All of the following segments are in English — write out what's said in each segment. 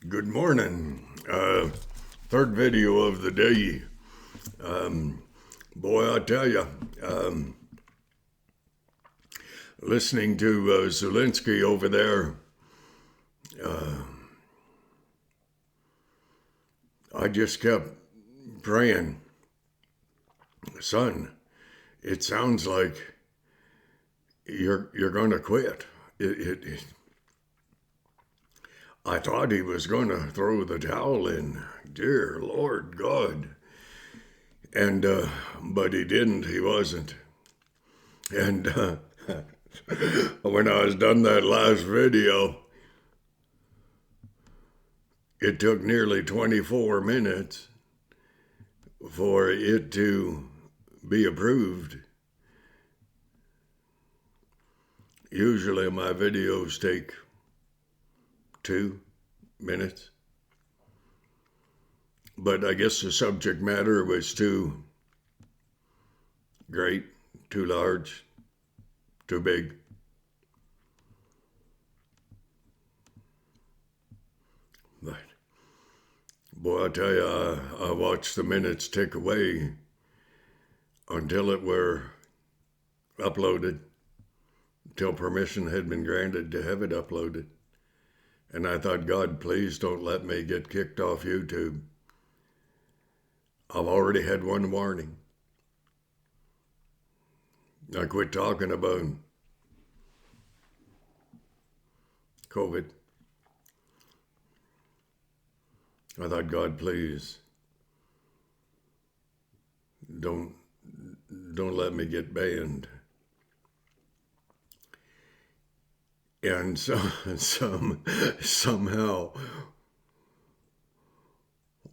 Good morning. Third video of the day. Boy, I tell you, listening to Zelensky over there, I just kept praying, son, it sounds like you're going to quit. I thought he was going to throw the towel in. Dear Lord God. And, but he didn't. He wasn't. And when I was done that last video, it took nearly 24 minutes for it to be approved. Usually my videos take 2 minutes. But I guess the subject matter was too great, too large, too big. But boy, I tell you, I watched the minutes tick away until it were uploaded, until permission had been granted to have it uploaded. And I thought, God, please don't let me get kicked off YouTube. I've already had one warning. I quit talking about COVID. I thought, God, please don't let me get banned. And so somehow,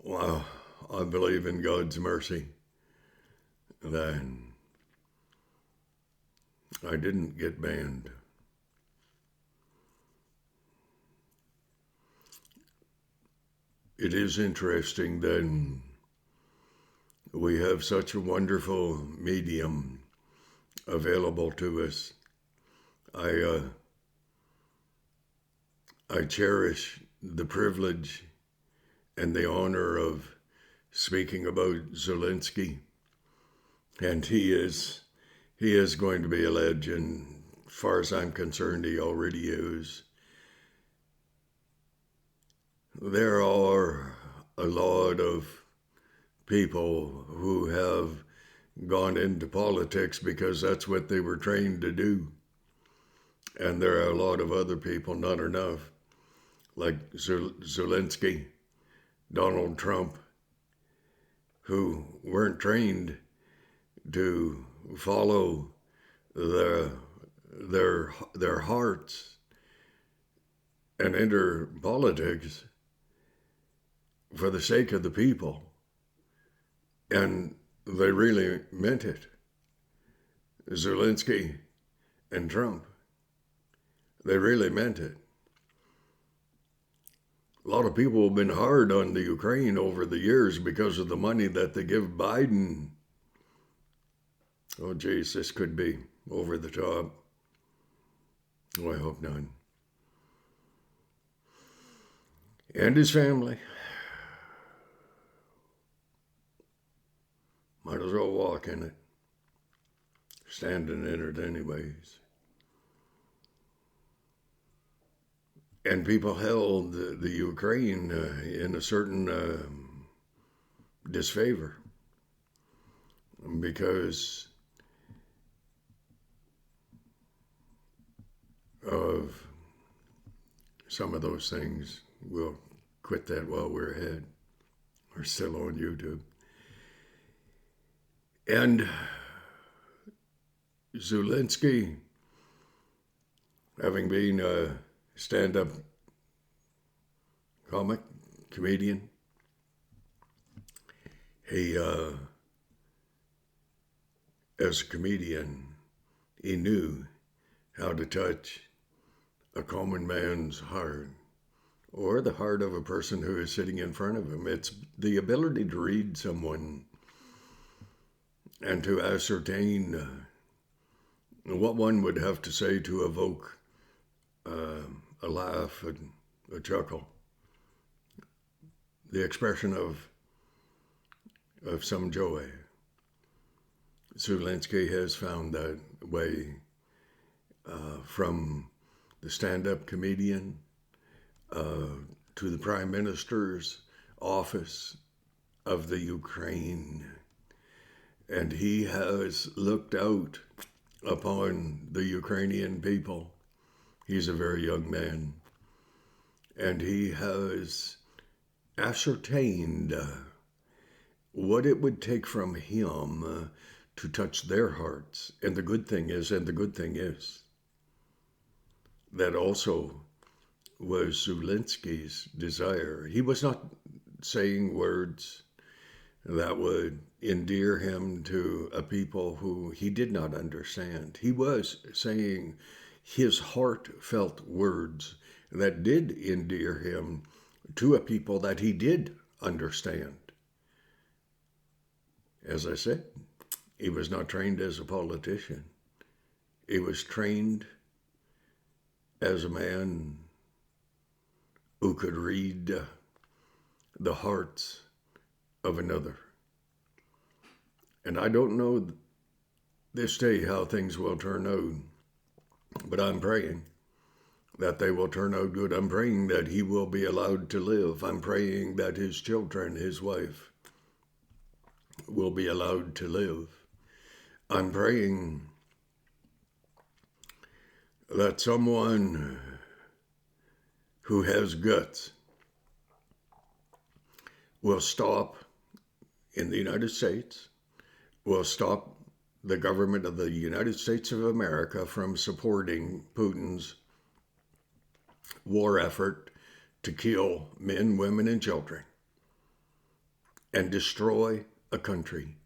wow, I believe in God's mercy that I didn't get banned. It is interesting that we have such a wonderful medium available to us. I cherish the privilege and the honor of speaking about Zelensky, and he is going to be a legend. As far as I'm concerned, he already is. There are a lot of people who have gone into politics because that's what they were trained to do. And there are a lot of other people, not enough, like Zelensky, Donald Trump, who weren't trained to follow their hearts and enter politics for the sake of the people. And they really meant it. Zelensky and Trump, they really meant it. A lot of people have been hard on the Ukraine over the years because of the money that they give Biden. Oh, geez, this could be over the top. Oh, I hope not. And his family. Might as well walk in it. Standing in it anyways. And people held the Ukraine in a certain disfavor because of some of those things. We'll quit that while we're ahead. We're still on YouTube. And Zelensky, having been a stand-up comedian, he, as a comedian, he knew how to touch a common man's heart, or the heart of a person who is sitting in front of him. It's the ability to read someone and to ascertain what one would have to say to evoke a laugh and a chuckle the expression of some joy. Zelensky has found that way from the stand-up comedian to the Prime Minister's office of the Ukraine. And he has looked out upon the Ukrainian people. He's a very young man. And he has ascertained what it would take from him to touch their hearts. And the good thing is that also was Zelensky's desire. He was not saying words that would endear him to a people who he did not understand. He was saying his heartfelt words that did endear him to a people that he did understand. As I said, he was not trained as a politician. He was trained as a man who could read the hearts of another. And I don't know this day how things will turn out, but I'm praying that they will turn out good. I'm praying that he will be allowed to live. I'm praying that his children, his wife, will be allowed to live. I'm praying that someone who has guts will stop in the United States, will stop the government of the United States of America from supporting Putin's war effort to kill men, women, and children and destroy a country.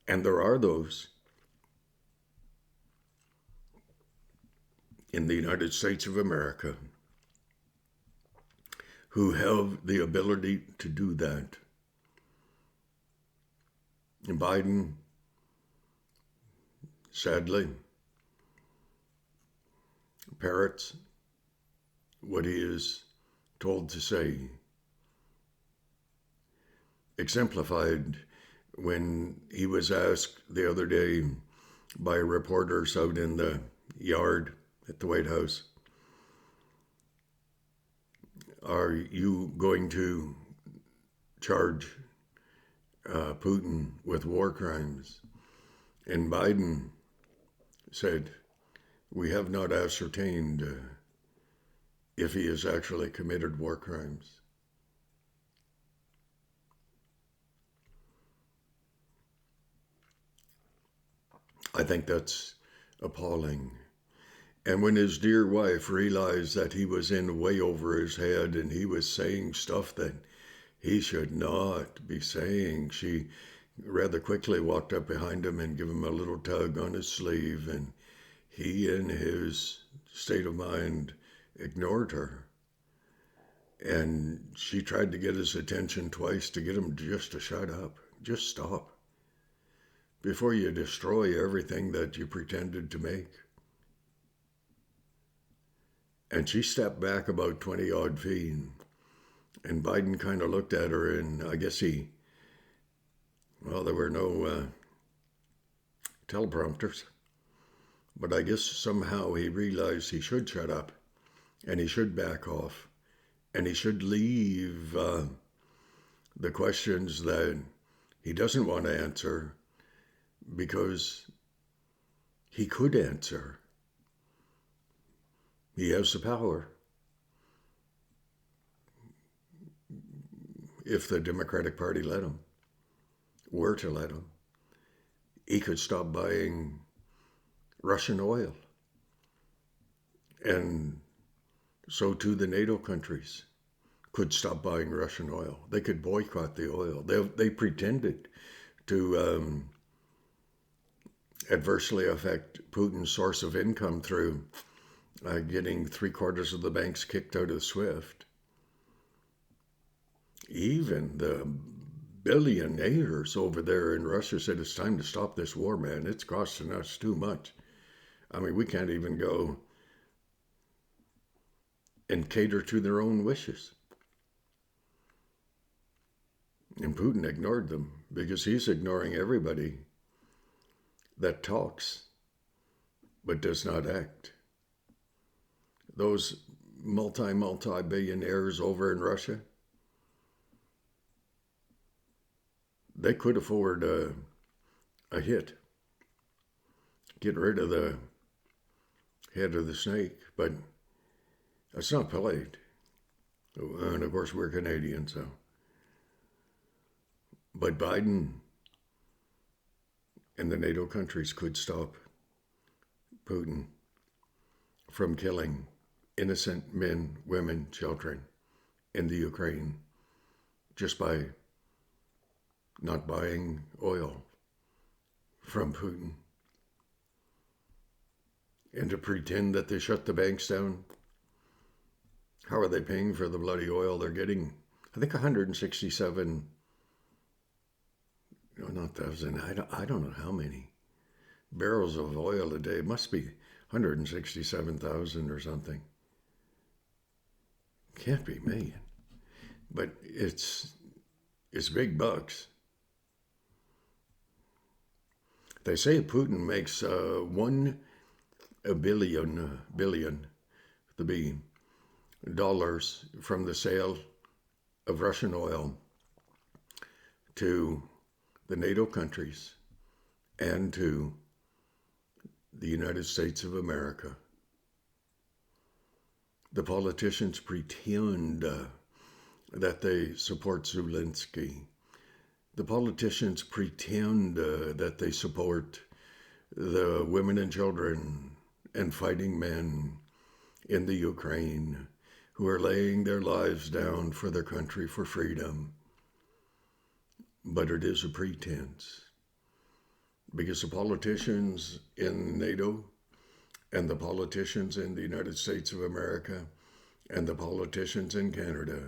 And there are those in the United States of America who have the ability to do that. And Biden, sadly, parrots what he is told to say, exemplified when he was asked the other day by reporters out in the yard at the White House, are you going to charge Putin with war crimes? And Biden said, we have not ascertained if he has actually committed war crimes. I think that's appalling. And when his dear wife realized that he was in way over his head and he was saying stuff that he should not be saying, she rather quickly walked up behind him and gave him a little tug on his sleeve, and he, in his state of mind, ignored her. And she tried to get his attention twice to get him just to shut up. Just stop before you destroy everything that you pretended to make. And she stepped back about 20 odd feet, and Biden kind of looked at her, and I guess there were no teleprompters, but I guess somehow he realized he should shut up, and he should back off, and he should leave the questions that he doesn't want to answer, because he could answer. He has the power. If the Democratic Party were to let him, he could stop buying Russian oil. And so too the NATO countries could stop buying Russian oil. They could boycott the oil. They pretended to adversely affect Putin's source of income through getting 3/4 of the banks kicked out of SWIFT. Even the billionaires over there in Russia said, it's time to stop this war, man. It's costing us too much. I mean, we can't even go and cater to their own wishes. And Putin ignored them because he's ignoring everybody that talks but does not act. Those multi-billionaires over in Russia, they could afford a hit, get rid of the head of the snake, but that's not polite. And of course, we're Canadian, so. But Biden and the NATO countries could stop Putin from killing innocent men, women, children in the Ukraine just by not buying oil from Putin. And to pretend that they shut the banks down. How are they paying for the bloody oil they're getting? I think 167, no, not thousand, I don't know how many barrels of oil a day. It must be 167,000 or something. Can't be million. But it's big bucks. They say Putin makes $1 billion, the B, dollars from the sale of Russian oil to the NATO countries and to the United States of America. The politicians pretend that they support Zelensky. The politicians pretend that they support the women and children and fighting men in the Ukraine who are laying their lives down for their country for freedom. But it is a pretense. Because the politicians in NATO and the politicians in the United States of America and the politicians in Canada,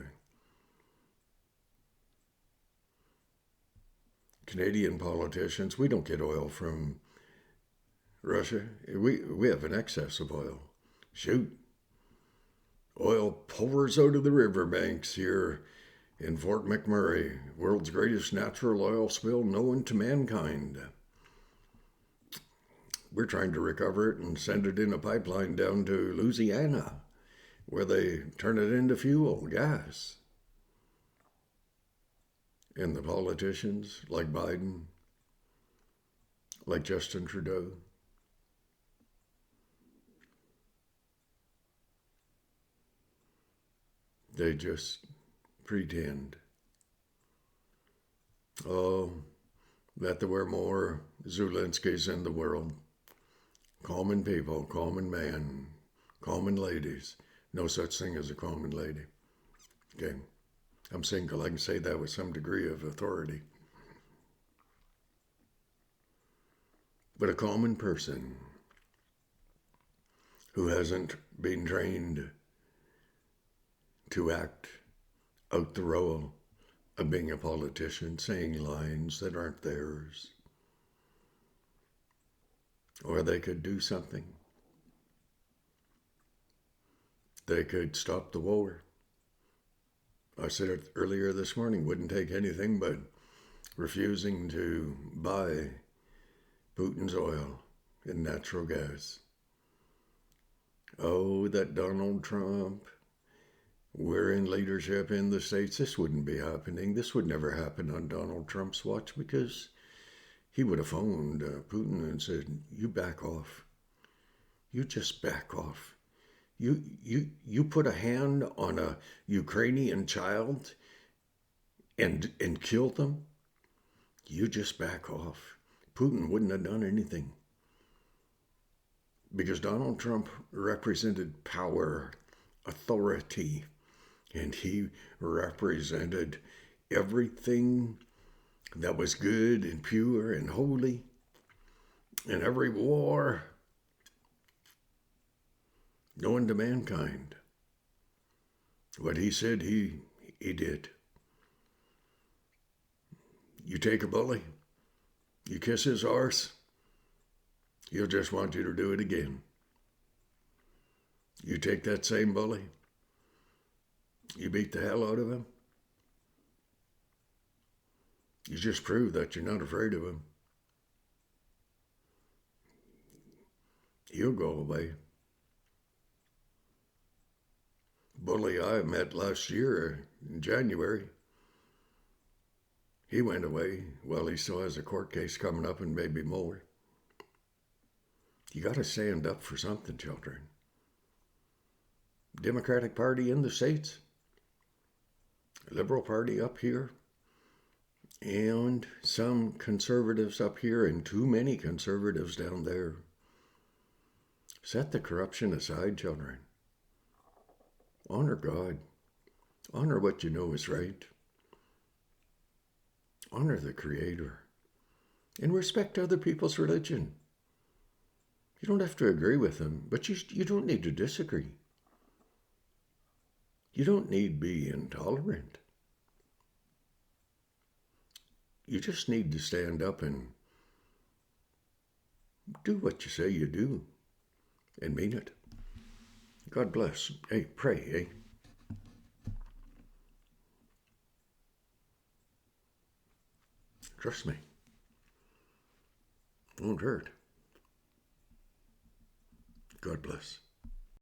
Canadian politicians, we don't get oil from Russia. We have an excess of oil. Shoot. Oil pours out of the riverbanks here in Fort McMurray, world's greatest natural oil spill known to mankind. We're trying to recover it and send it in a pipeline down to Louisiana, where they turn it into fuel, gas. And the politicians, like Biden, like Justin Trudeau, they just pretend, that there were more Zelenskys in the world. Common people, common man, common ladies. No such thing as a common lady. Okay, I'm single. I can say that with some degree of authority. But a common person who hasn't been trained to act out the role of being a politician, saying lines that aren't theirs. Or they could do something. They could stop the war. I said it earlier this morning, wouldn't take anything but refusing to buy Putin's oil and natural gas. Oh, that Donald Trump, we're in leadership in the States. This wouldn't be happening. This would never happen on Donald Trump's watch because he would have phoned Putin and said, you back off. You just back off. You put a hand on a Ukrainian child and kill them. You just back off. Putin wouldn't have done anything. Because Donald Trump represented power, authority, and he represented everything that was good and pure and holy. And every war known to mankind. What he said, he did. You take a bully, you kiss his arse, he'll just want you to do it again. You take that same bully, you beat the hell out of him, You just prove that you're not afraid of him. He'll go away. Bully I met last year in January, he went away. Well, he still has a court case coming up and maybe more. You got to stand up for something, children. Democratic Party in the States, Liberal Party up here, and some conservatives up here, and too many conservatives down there. Set the corruption aside, children. Honor God. Honor what you know is right. Honor the Creator. And respect other people's religion. You don't have to agree with them, but you don't need to disagree. You don't need to be intolerant. You just need to stand up and do what you say you do and mean it. God bless. Hey, pray, Trust me. It won't hurt. God bless.